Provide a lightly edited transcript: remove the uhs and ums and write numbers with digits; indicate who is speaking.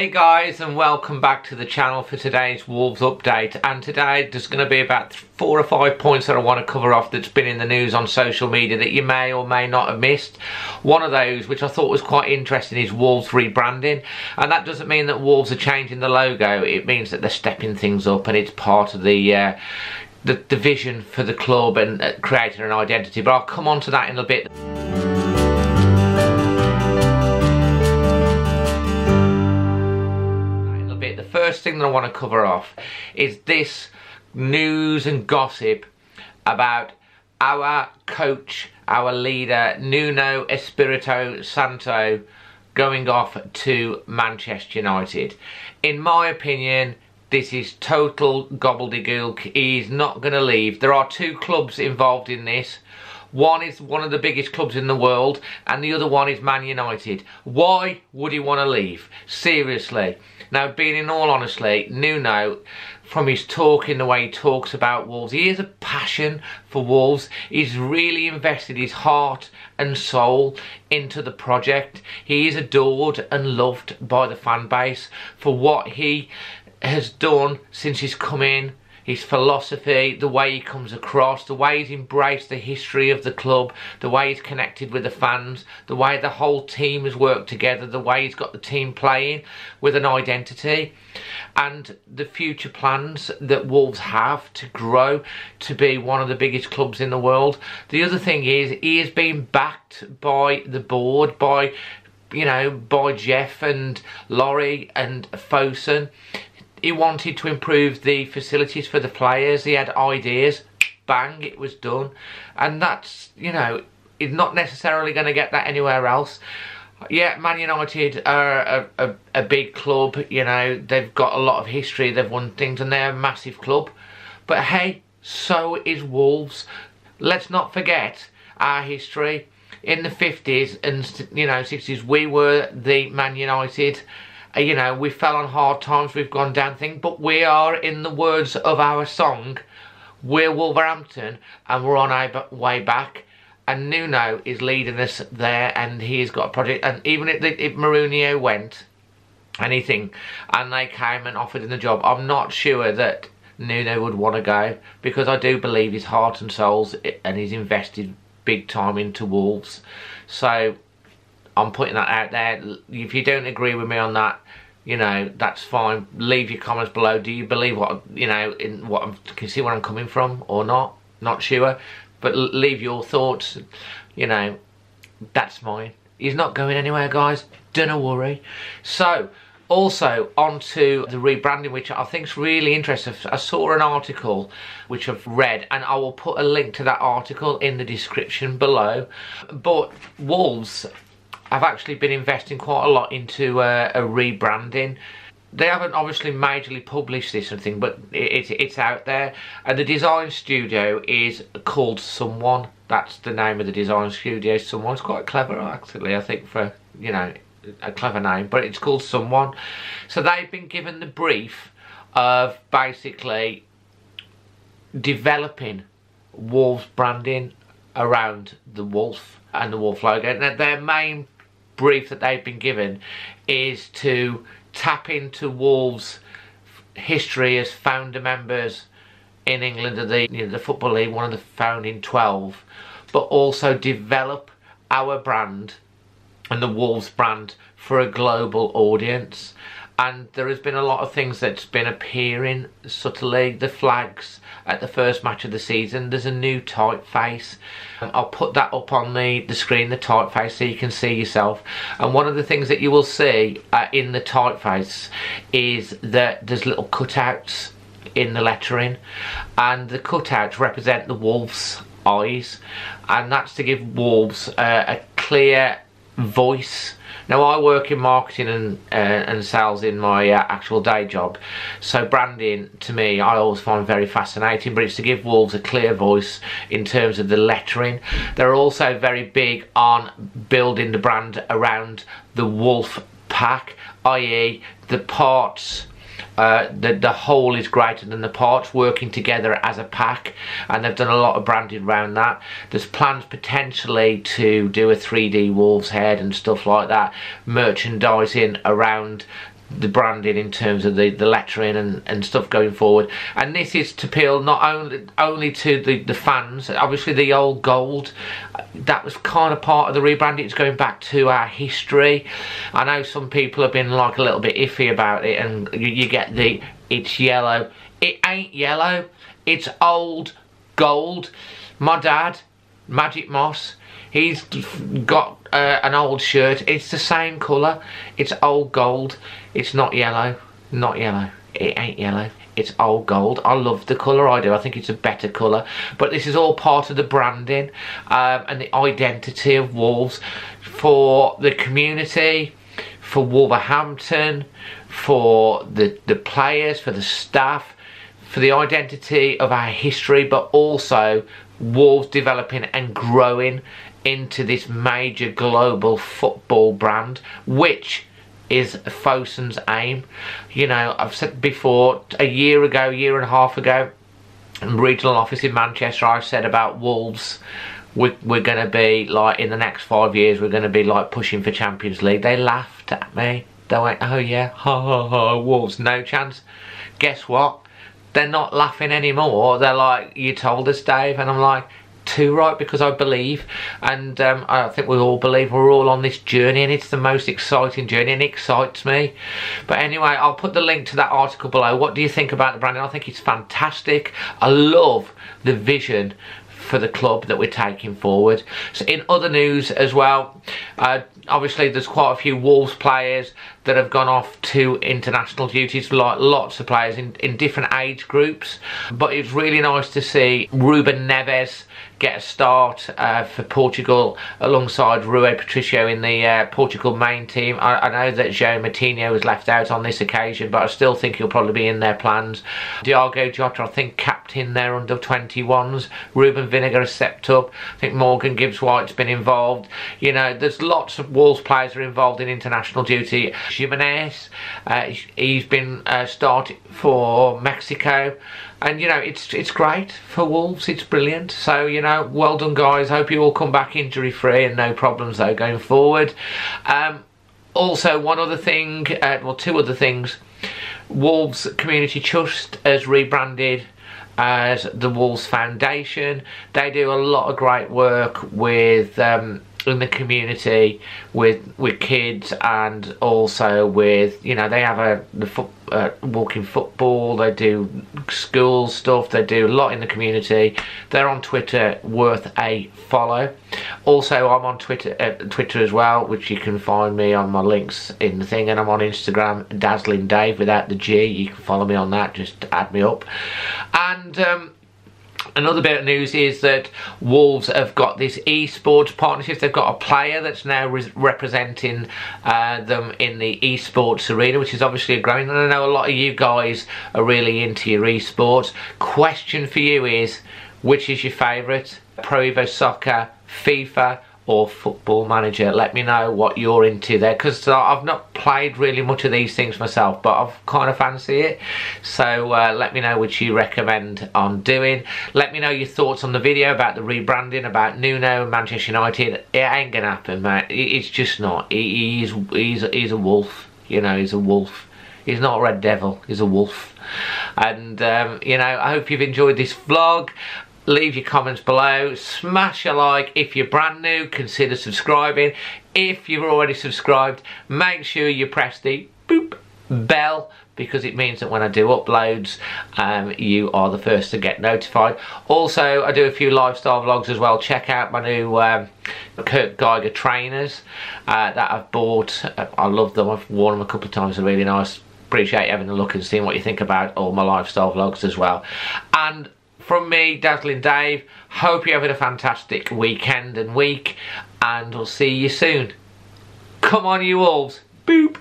Speaker 1: Hey guys, and welcome back to the channel for today's Wolves update. And today there's going to be about 4 or 5 points that I want to cover off that's been in the news on social media that you may or may not have missed. One of those, which I thought was quite interesting, is Wolves rebranding. And that doesn't mean that Wolves are changing the logo. It means that they're stepping things up, and it's part of the vision for the club and creating an identity. But I'll come on to that in a bit. The first thing that I want to cover off is this news and gossip about our coach, our leader, Nuno Espirito Santo, going off to Manchester United. In my opinion, this is total gobbledygook. He's not going to leave. There are 2 clubs involved in this. One is one of the biggest clubs in the world, and the other one is Man United. Why would he want to leave? Seriously. Now, being in all honesty, Nuno, from his talking, the way he talks about Wolves, he has a passion for Wolves. He's really invested his heart and soul into the project. He is adored and loved by the fan base for what he has done since he's come in. His philosophy, the way he comes across, the way he's embraced the history of the club, the way he's connected with the fans, the way the whole team has worked together, the way he's got the team playing with an identity, and the future plans that Wolves have to grow to be one of the biggest clubs in the world. The other thing is, he is being backed by the board, by Jeff and Laurie and Fosun. He wanted to improve the facilities for the players. He had ideas. Bang, it was done. And that's, he's not necessarily going to get that anywhere else. Yeah, Man United are a big club. They've got a lot of history. They've won things and they're a massive club. But hey, so is Wolves. Let's not forget our history. In the 50s and 60s, we were the Man United. We fell on hard times, we've gone down things, but we are, in the words of our song, we're Wolverhampton and we're on our way back. And Nuno is leading us there, and he's got a project. And even if Mourinho went, anything, and they came and offered him the job, I'm not sure that Nuno would want to go, because I do believe his heart and souls, and he's invested big time into Wolves. So I'm putting that out there. If you don't agree with me on that, that's fine. Leave your comments below. Do you believe what, in what can you see where I'm coming from or not? Not sure. But leave your thoughts. That's mine. He's not going anywhere, guys. Don't worry. So, also, onto the rebranding, which I think is really interesting. I saw an article which I've read, and I will put a link to that article in the description below. But Wolves, I've actually been investing quite a lot into a rebranding. They haven't obviously majorly published this or anything, but it's out there. And the design studio is called Someone. That's the name of the design studio. Someone's quite clever, actually, I think, for, a clever name. But it's called Someone. So they've been given the brief of basically developing Wolves branding around the wolf and the wolf logo. Now, their main brief that they've been given is to tap into Wolves' history as founder members in England of the Football League, one of the founding 12, but also develop our brand and the Wolves brand for a global audience. And there has been a lot of things that's been appearing subtly. The flags at the first match of the season. There's a new typeface. I'll put that up on the screen, the typeface, so you can see yourself. And one of the things that you will see in the typeface is that there's little cutouts in the lettering. And the cutouts represent the Wolves' eyes. And that's to give Wolves a clear voice. Now, I work in marketing and sales in my actual day job, so branding to me I always find very fascinating, but it's to give Wolves a clear voice in terms of the lettering. They're also very big on building the brand around the wolf pack, i.e. the parts. The whole is greater than the parts, working together as a pack, and they've done a lot of branding around that. There's plans potentially to do a 3D Wolves head and stuff like that, merchandising around the branding in terms of the lettering and stuff going forward. And this is to appeal not only to the fans. Obviously the old gold, that was kind of part of the rebranding. It's going back to our history. I know some people have been like a little bit iffy about it, and you get it's yellow. It ain't yellow, it's old gold. My dad, Magic Moss, he's got an old shirt. It's the same colour. It's old gold. It's not yellow. Not yellow. It ain't yellow. It's old gold. I love the colour, I do. I think it's a better colour. But this is all part of the branding and the identity of Wolves for the community, for Wolverhampton, for the players, for the staff, for the identity of our history, but also Wolves developing and growing into this major global football brand, which is Fosun's aim. You know, I've said before, a year and a half ago, in regional office in Manchester, I said about Wolves, we're going to be like, in the next 5 years, we're going to be like pushing for Champions League. They laughed at me. They went, oh yeah, ha ha ha, Wolves, no chance. Guess what? They're not laughing anymore. They're like, you told us, Dave. And I'm like, too right, because I believe, and I think we all believe. We're all on this journey, and it's the most exciting journey, and it excites me. But anyway, I'll put the link to that article below. What do you think about the branding? I think it's fantastic. I love the vision for the club that we're taking forward. So in other news as well, obviously there's quite a few Wolves players that have gone off to international duties, like lots of players in different age groups. But it's really nice to see Ruben Neves get a start for Portugal alongside Rui Patricio in the Portugal main team. I know that João Moutinho was left out on this occasion, but I still think he'll probably be in their plans. Diogo Jota, I think, captain their under 21s. Ruben Vinegar has stepped up. I think Morgan Gibbs-White's been involved. You know, there's lots of Wolves players are involved in international duty. Jimenez, he's been started for Mexico. And, you know, it's great for Wolves. It's brilliant. So, you know, well done, guys. Hope you all come back injury-free and no problems, though, going forward. Also, one other thing, well, two other things. Wolves Community Trust has rebranded as the Wolves Foundation. They do a lot of great work with in the community with kids, and also with, you know, they have walking football, they do school stuff, they do a lot in the community. They're on Twitter, worth a follow. Also, I'm on Twitter as well, which you can find me on my links in the thing, and I'm on Instagram, Dazzling Dave without the G. You can follow me on that, just add me up. And another bit of news is that Wolves have got this esports partnership. They've got a player that's now representing them in the esports arena, which is obviously growing. And I know a lot of you guys are really into your esports. Question for you is, which is your favourite? Pro Evo Soccer, FIFA, or Football Manager? Let me know what you're into there, because I've not played really much of these things myself, but I've kind of fancy it. So let me know which you recommend on doing. Let me know your thoughts on the video about the rebranding, about Nuno and Manchester United. It ain't gonna happen, mate. It's just not. He's a wolf. You know, he's a wolf. He's not a red devil. He's a wolf. And you know, I hope you've enjoyed this vlog. Leave your comments below, smash a like. If you're brand new, consider subscribing. If you've already subscribed, make sure you press the boop bell, because it means that when I do uploads, you are the first to get notified. Also, I do a few lifestyle vlogs as well. Check out my new Kurt Geiger trainers that I've bought. I love them. I've worn them a couple of times. They're really nice. Appreciate having a look and seeing what you think about all my lifestyle vlogs as well. And from me, Dazzling Dave, hope you're having a fantastic weekend and week, and we'll see you soon. Come on, you Wolves. Boop.